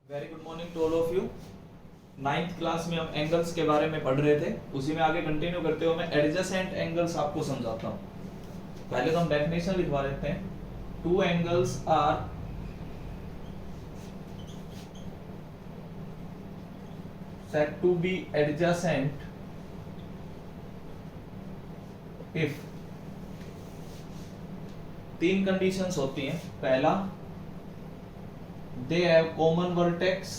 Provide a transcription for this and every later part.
Very good morning to all of you. Ninth class में हम angles के बारे में पढ़ रहे थे, उसी में आगे कंटिन्यू करते हुए मैं एडजेसेंट एंगल्स आपको समझाता हूँ। पहले तो हम डेफिनेशन लिखवा लेते हैं। Two angles are said to be adjacent if तीन कंडीशंस होती हैं। पहला, दे हैव कॉमन वर्टेक्स,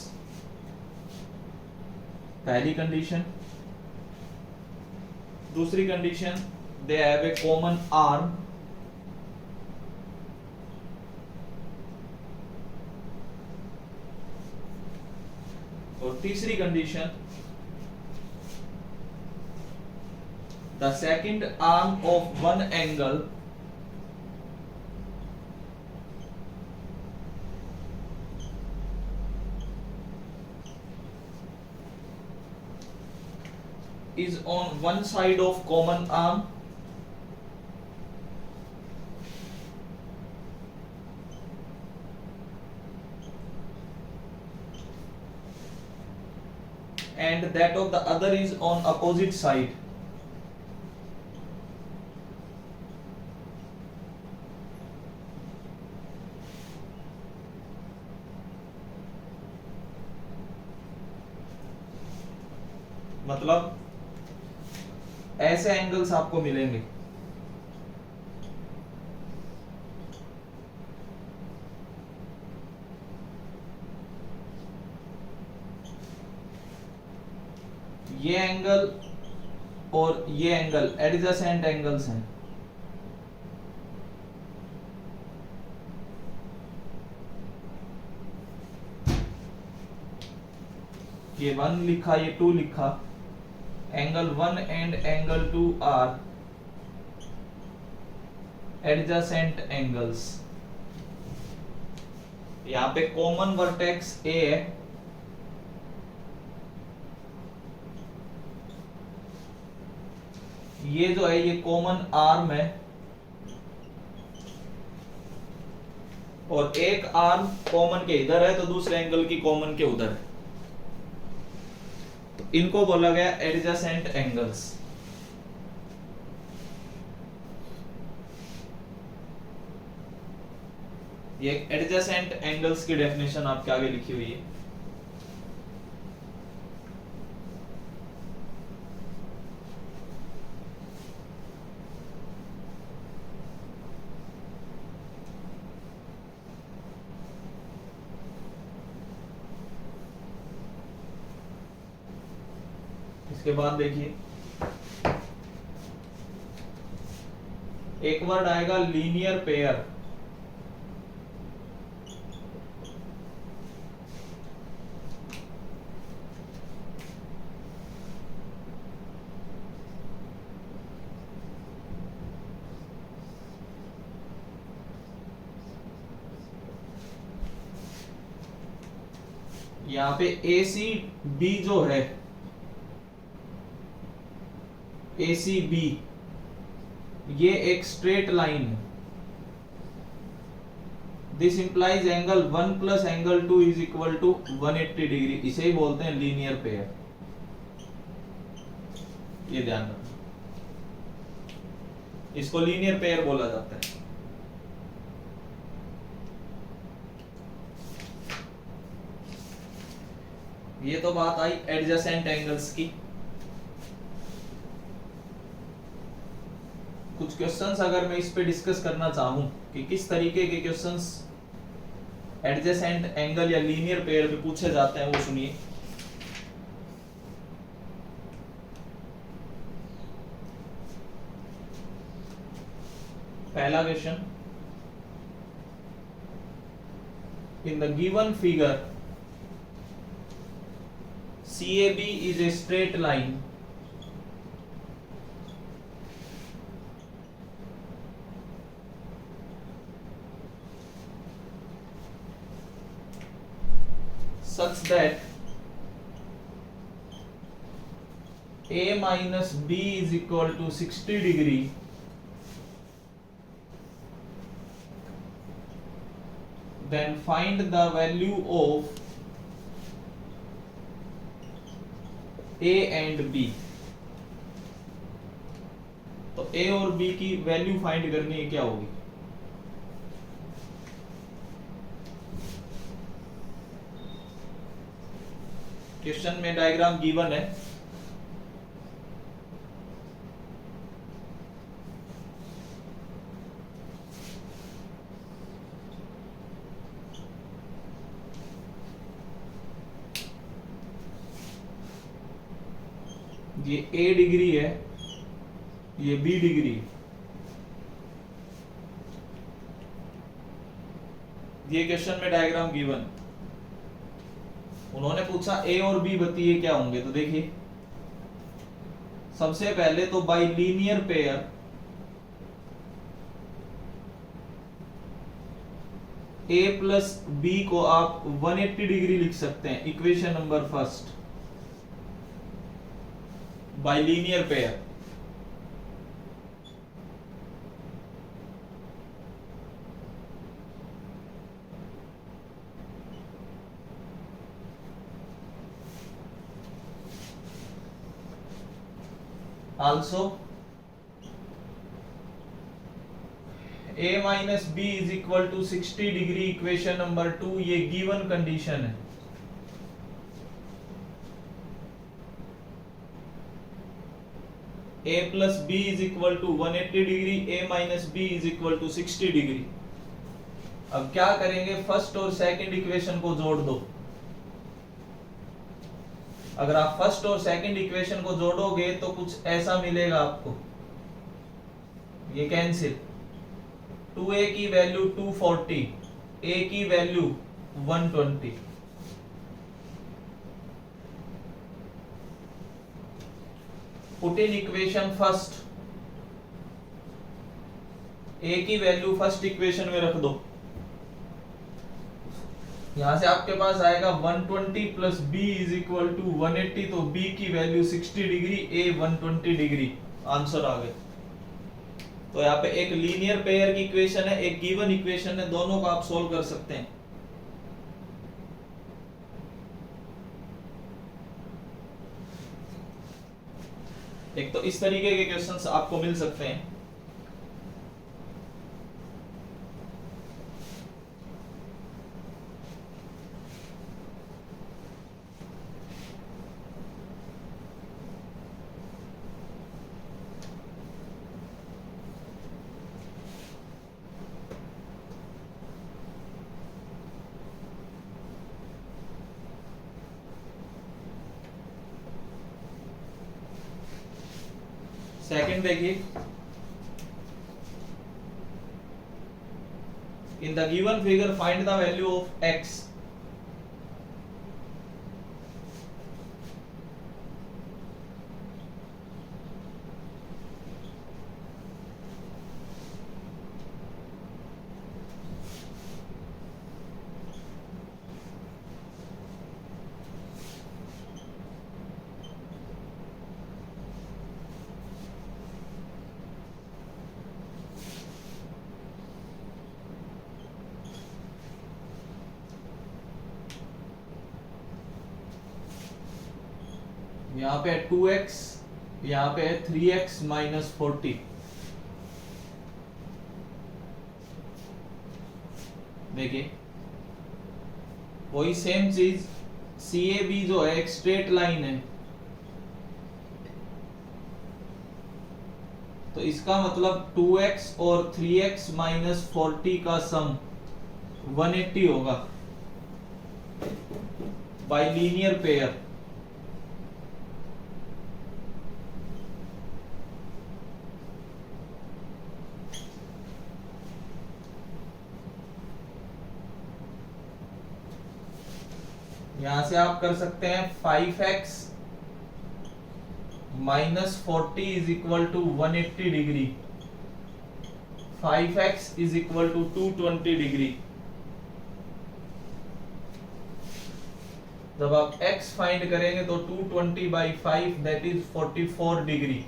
पहली कंडीशन। दूसरी condition, they have a common arm. और तीसरी condition, the second arm of one angle is on one side of common arm and that of the other is on opposite side. मतलब ऐसे angles आपको मिलेंगे। ये angle और ये angle adjacent angles हैं। ये 1 लिखा, ये 2 लिखा। Angle 1 and angle 2 are adjacent angles. यहां पे कॉमन वर्टेक्स ए है, ये जो है ये कॉमन आर्म है, और एक आर्म कॉमन के इधर है तो दूसरे एंगल की कॉमन के उधर है, तो इनको बोला गया एडजेसेंट एंगल्स। ये एडजेसेंट एंगल्स की डेफिनेशन आपके आगे लिखी हुई है। इसके बाद देखिए एक वर्ड आएगा लीनियर पेयर। यहां पे ए सी बी जो है, ACB ये एक स्ट्रेट लाइन है। This implies angle 1 plus angle 2 is equal to 180 degree. इसे ही बोलते हैं लीनियर पेयर। ये ध्यान रखना, इसको लीनियर पेयर बोला जाता है। ये तो बात आई एडजेसेंट एंगल्स की। कुछ क्वेश्चंस अगर मैं इस पे डिस्कस करना चाहूं कि किस तरीके के क्वेश्चंस एडजेसेंट एंगल या लीनियर पेयर पे पूछे जाते हैं, वो सुनिए। पहला question, in the given figure CAB is a straight line such that A minus B is equal to 60 degree, then find the value of a and b, तो a और बी की वैल्यू फाइंड करनी है, क्या होगी? Question में diagram given है, ये ए डिग्री है, ये बी डिग्री है। ये क्वेश्चन में डायग्राम गिवन, उन्होंने पूछा ए और बी बताइए क्या होंगे। तो देखिए सबसे पहले तो by linear pair a plus b को आप 180 डिग्री लिख सकते हैं, equation number first by linear pair. Also a minus b is equal to 60 degree, equation number 2, ये गिवन कंडीशन है। a plus b is equal to 180 degree, a minus b is equal to 60 degree. अब क्या करेंगे, first और second equation को जोड़ दो। अगर आप फर्स्ट और सेकंड इक्वेशन को जोड़ोगे तो कुछ ऐसा मिलेगा आपको, ये कैंसिल, 2a की वैल्यू 240, a की value 120। Put in equation first, a की वैल्यू फर्स्ट इक्वेशन में रख दो, यहां से आपके पास आएगा 120 plus b is equal to 180, तो b की value 60 degree, a 120 degree, answer आ गया। तो यहाँ पे एक लीनियर पेयर की इक्वेशन है, एक गिवन इक्वेशन है, दोनों को आप सोल्व कर सकते हैं। एक तो इस तरीके के क्वेश्चंस आपको मिल सकते हैं। सेकंड देखिए, in the given figure find the value of x। यहाँ पे 2x, यहाँ पे 3x माइनस 40। देखिए वही सेम चीज, CAB जो है एक स्ट्रेट लाइन है, तो इसका मतलब 2x और 3x माइनस 40 का सम 180 होगा बाय लीनियर पेयर। यहां से आप कर सकते हैं 5x minus 40 is equal to 180 degree, 5x is equal to 220 degree. जब आप x फाइंड करेंगे तो 220 by 5 that is 44 degree.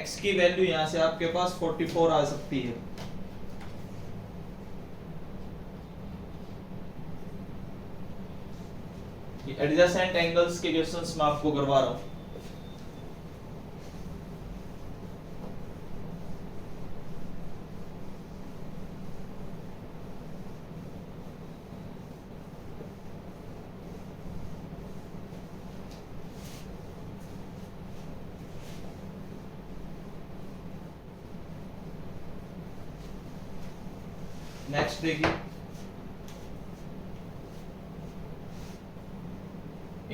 x की वैल्यू यहां से आपके पास 44 आ सकती है। एडजेसेंट एंगल्स के क्वेश्चंस मैं आपको करवा रहा हूं। नेक्स्ट देखिए,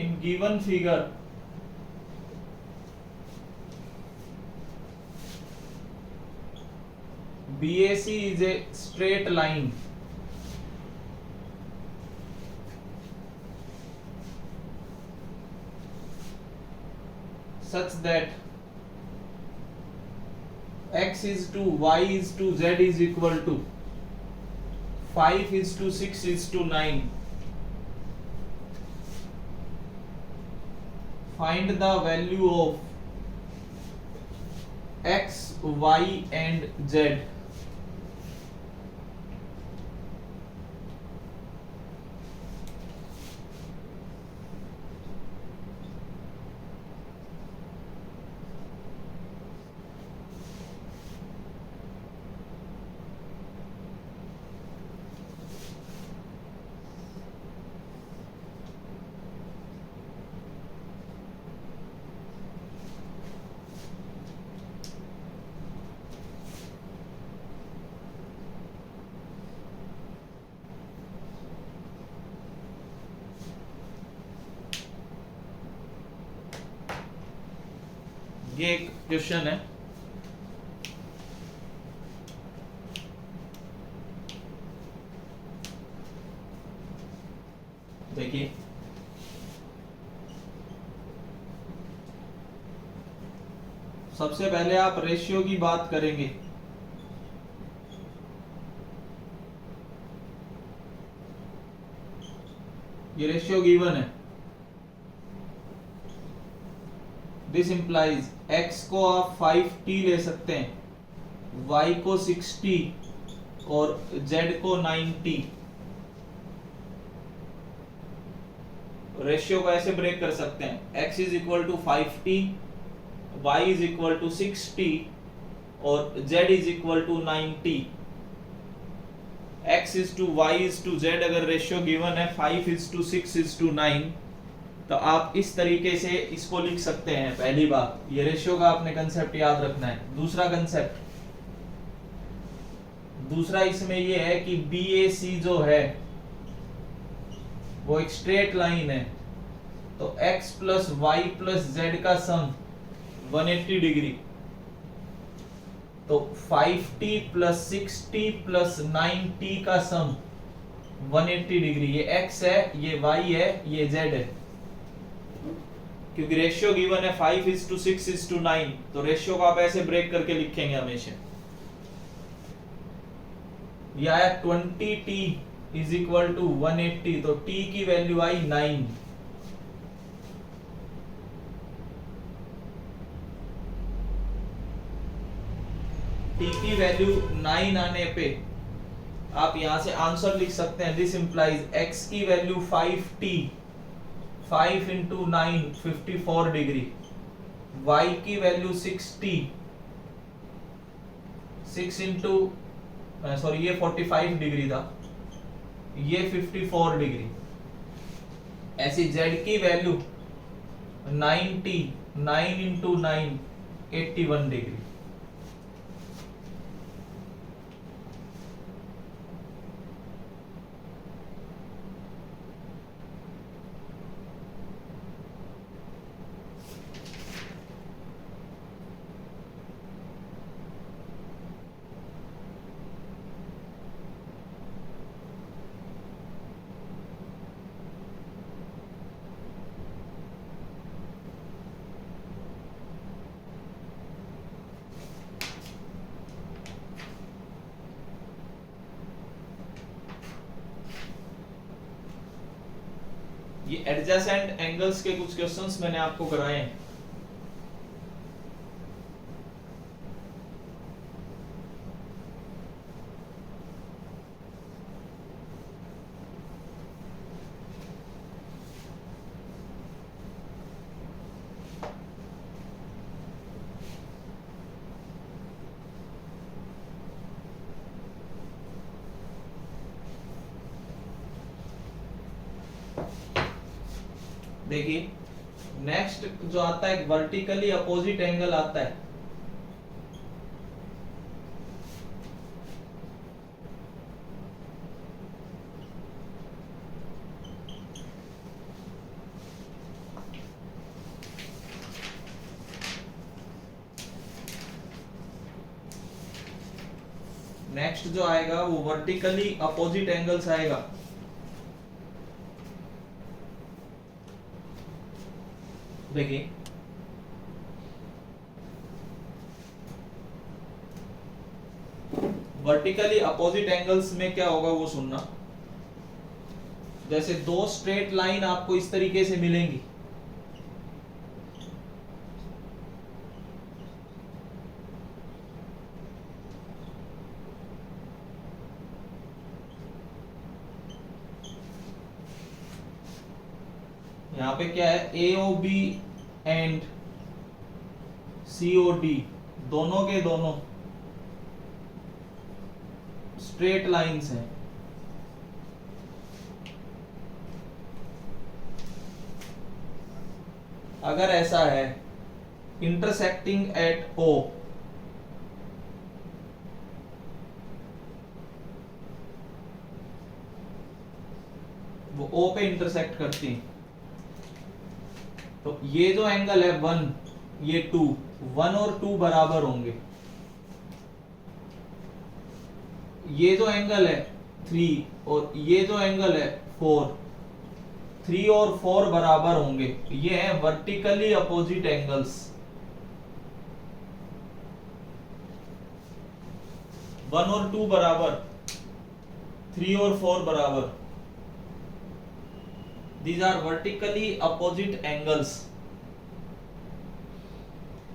in given figure BAC is a straight line such that x is to y is to z is equal to 5 is to 6 is to 9. Find the value of x, y and z. ये एक question है, देखिए सबसे पहले आप ratio की बात करेंगे। ये रेशियो गिवन है, दिस इंप्लाइज x को आप 5t ले सकते हैं, y को 6t और z को 9t। रेशियो को ऐसे ब्रेक कर सकते हैं, x is equal to 5t, y is equal to 6t और z is equal to 9t। x is to y is to z अगर रेशियो गिवन है 5 इज टू 6 इज टू 9, तो आप इस तरीके से इसको लिख सकते हैं। पहली बात, ये रेशियो का आपने कंसेप्ट याद रखना है। दूसरा कंसेप्ट, दूसरा इसमें ये है कि BAC जो है वो एक स्ट्रेट लाइन है, तो x plus y plus z का सम 180 डिग्री, तो 5t plus 6t plus 9t का सम 180 डिग्री। ये x है, ये y है, ये z है। क्योंकि रेशियो गिवन है 5 is to 6 is to 9, तो रेशियो को आप ऐसे ब्रेक करके लिखेंगे हमेशा। ये आया 20t इज इक्वल टू 180, तो t की वैल्यू आई 9। t की वैल्यू 9 आने पे आप यहां से आंसर लिख सकते हैं, दिस इंप्लाइज x की value 5t, 5 into 9 54 degree, y की वैल्यू 6t, 6 इंटू सॉरी ये 45 डिग्री था, ये 54 डिग्री। ऐसी z की वैल्यू 9t, 9 इंटू 9 81 डिग्री। ये एडजेसेंट एंगल्स के कुछ क्वेश्चंस मैंने आपको कराए हैं। देखिए नेक्स्ट जो आता है वर्टिकली अपोजिट एंगल आता है। नेक्स्ट जो आएगा वो वर्टिकली अपोजिट एंगल्स आएगा। देखिए वर्टिकली अपोजिट एंगल्स में क्या होगा वो सुनना। जैसे दो स्ट्रेट लाइन आपको इस तरीके से मिलेंगी, यहाँ पे क्या है AOB एंड COD दोनों के दोनों स्ट्रेट लाइंस हैं। अगर ऐसा है इंटरसेक्टिंग एट O, वो O पे इंटरसेक्ट करती हैं, तो ये जो एंगल है 1, ये 2, 1 और 2 बराबर होंगे। ये जो एंगल है 3 और ये जो एंगल है 4, 3 और 4 बराबर होंगे। ये है वर्टिकली अपोजिट एंगल्स। 1 और 2 बराबर, 3 और 4 बराबर। These are vertically opposite angles.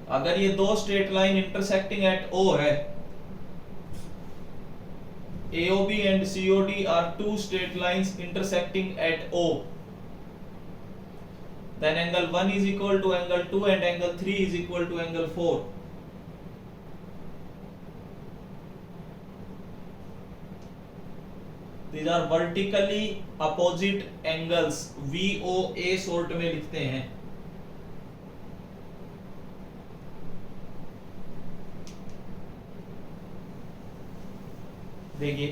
अगर ये दो straight line intersecting at O है, AOB and COD are two straight lines intersecting at O, then angle 1 is equal to angle 2 and angle 3 is equal to angle 4. These are vertically opposite angles, VOA short में लिखते हैं। देखिए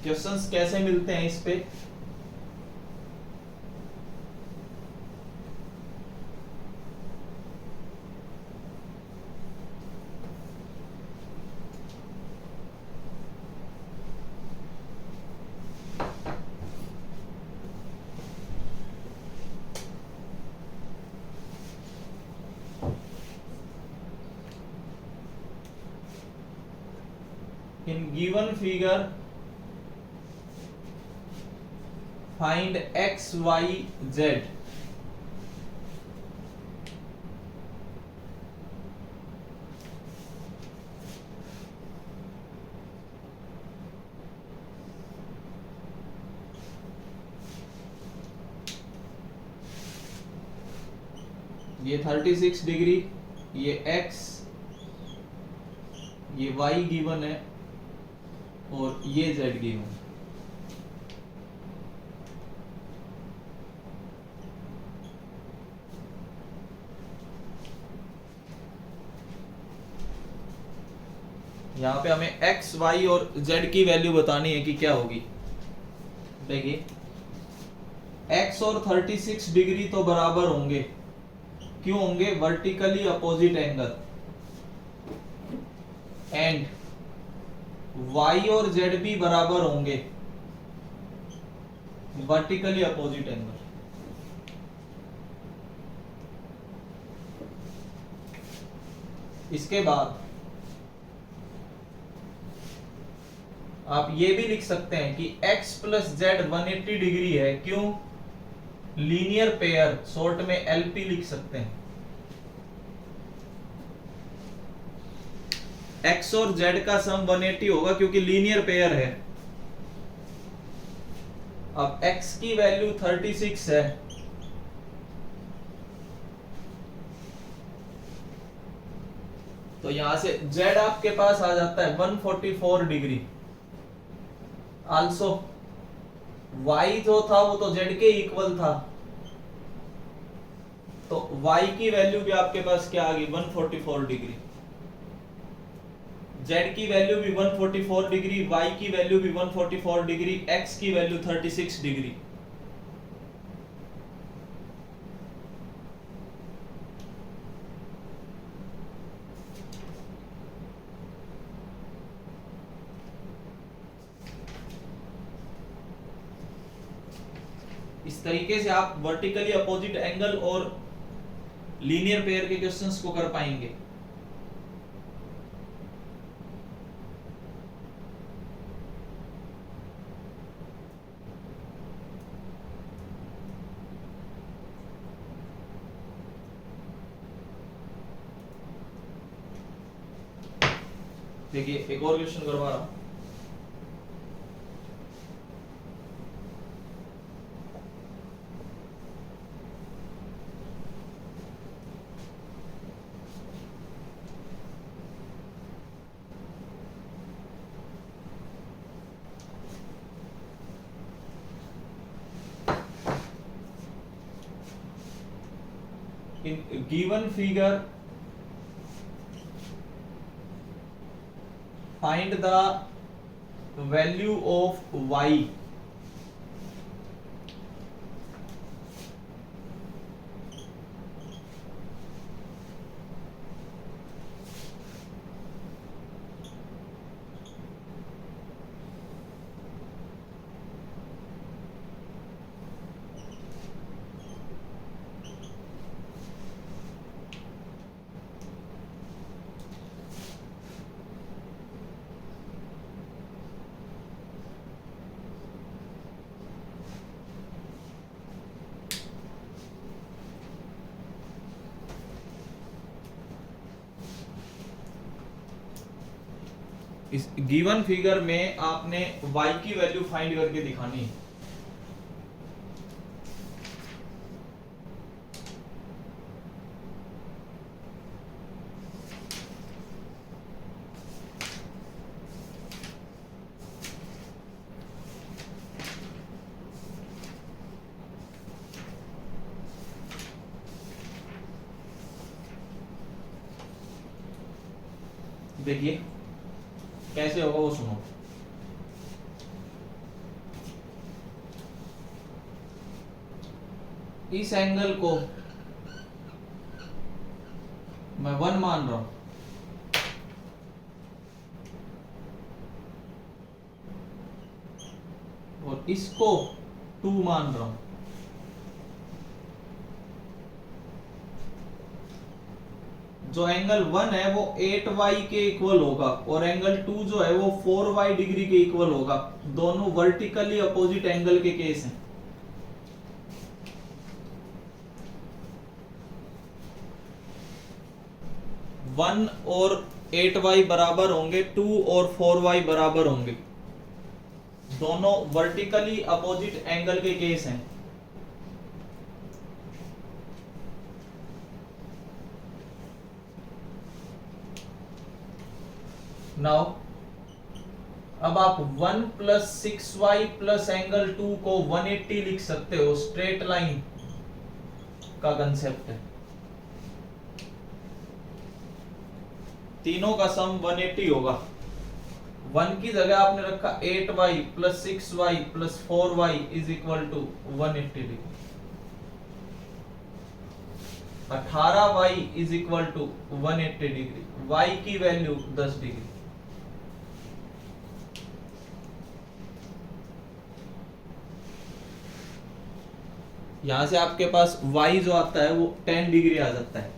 questions कैसे मिलते हैं इस पे। In given figure, find x, y, z. ये 36 डिग्री, ये x, ये y गिवन है और ये z गिवन। यहाँ पे हमें x, y और z की वैल्यू बतानी है कि क्या होगी। देखिए x और 36 डिग्री तो बराबर होंगे, क्यों होंगे? Vertically opposite angle. And y और z भी बराबर होंगे, वर्टिकली अपोजिट एंगल। इसके बाद आप ये भी लिख सकते हैं कि x प्लस जेड 180 डिग्री है, क्यों? लीनियर पेयर, शॉर्ट में LP लिख सकते हैं। x और z का सम 180 होगा क्योंकि लीनियर पेयर है। अब x की वैल्यू 36 है, तो यहां से z आपके पास आ जाता है 144 डिग्री। आल्सो y जो था वो तो z के इक्वल था, तो y की वैल्यू भी आपके पास क्या आ गई 144 डिग्री, z की वैल्यू भी 144 डिग्री, y की वैल्यू भी 144 डिग्री, x की वैल्यू 36 डिग्री। इस तरीके से आप वर्टिकली अपोजिट एंगल और लीनियर पेयर के क्वेश्चंस को कर पाएंगे। देखिए एक और क्वेश्चन करवा रहा हूं। In given figure, find the value of y इस गिवन फिगर में आपने y की वैल्यू फाइंड करके दिखानी है। देखिए कैसे होगा वो सुनो। इस एंगल को मैं 1 मान रहा हूं और इसको 2 मान रहा हूं। जो एंगल 1 है वो 8y के इक्वल होगा और एंगल 2 जो है वो 4y डिग्री के इक्वल होगा। दोनों वर्टिकली अपोजिट एंगल के केस हैं। वन और 8y बराबर होंगे, 2 और 4y बराबर होंगे। दोनों वर्टिकली अपोजिट एंगल के केस हैं। नाउ अब आप 1 प्लस 6y प्लस एंगल 2 को 180 लिख सकते हो। स्ट्रेट लाइन का कंसेप्ट है। तीनों का सम 180 होगा। 1 की जगह आपने रखा 8y plus 6y plus 4y is equal to 180 degree. 18y is equal to 180 degree. y की वैल्यू 10 डिग्री। यहां से आपके पास y जो आता है वो 10 डिग्री आ जाता है।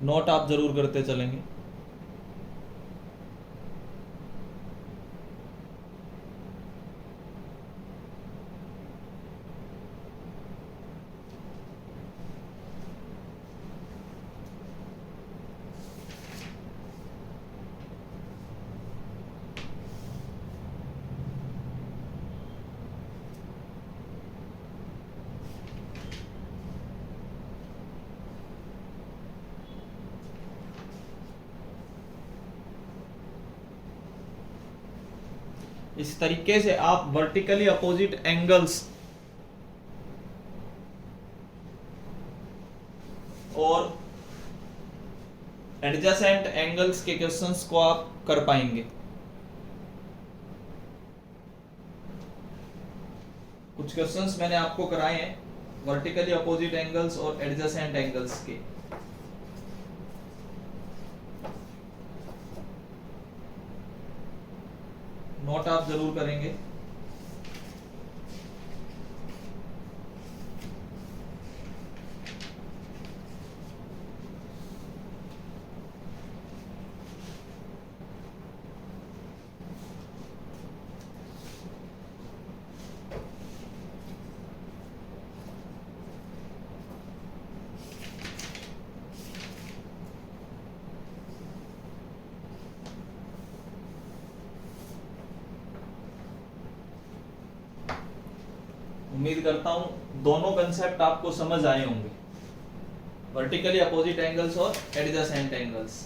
नोट आप जरूर करते चलेंगे। इस तरीके से आप vertically opposite angles adjacent angles के क्वेश्चंस को आप कर पाएंगे। कुछ क्वेश्चंस मैंने आपको कराए हैं वर्टिकली अपोजिट एंगल्स और एडजेसेंट एंगल्स के। नोट आप जरूर करेंगे। उम्मीद करता हूं दोनों कंसेप्ट आपको समझ आए होंगे, वर्टिकली अपोजिट एंगल्स और एडजेसेंट एंगल्स।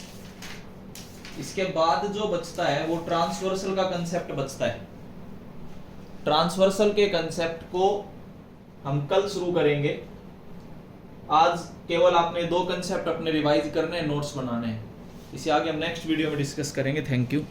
इसके बाद जो बचता है वो ट्रांसवर्सल का कंसेप्ट बचता है। ट्रांसवर्सल के कंसेप्ट को हम कल शुरू करेंगे। आज केवल आपने 2 कंसेप्ट अपने रिवाइज करने हैं, नोट्स बनाने हैं। इसे आगे हम नेक्स्ट वीडियो में डिस्कस करेंगे। Thank you.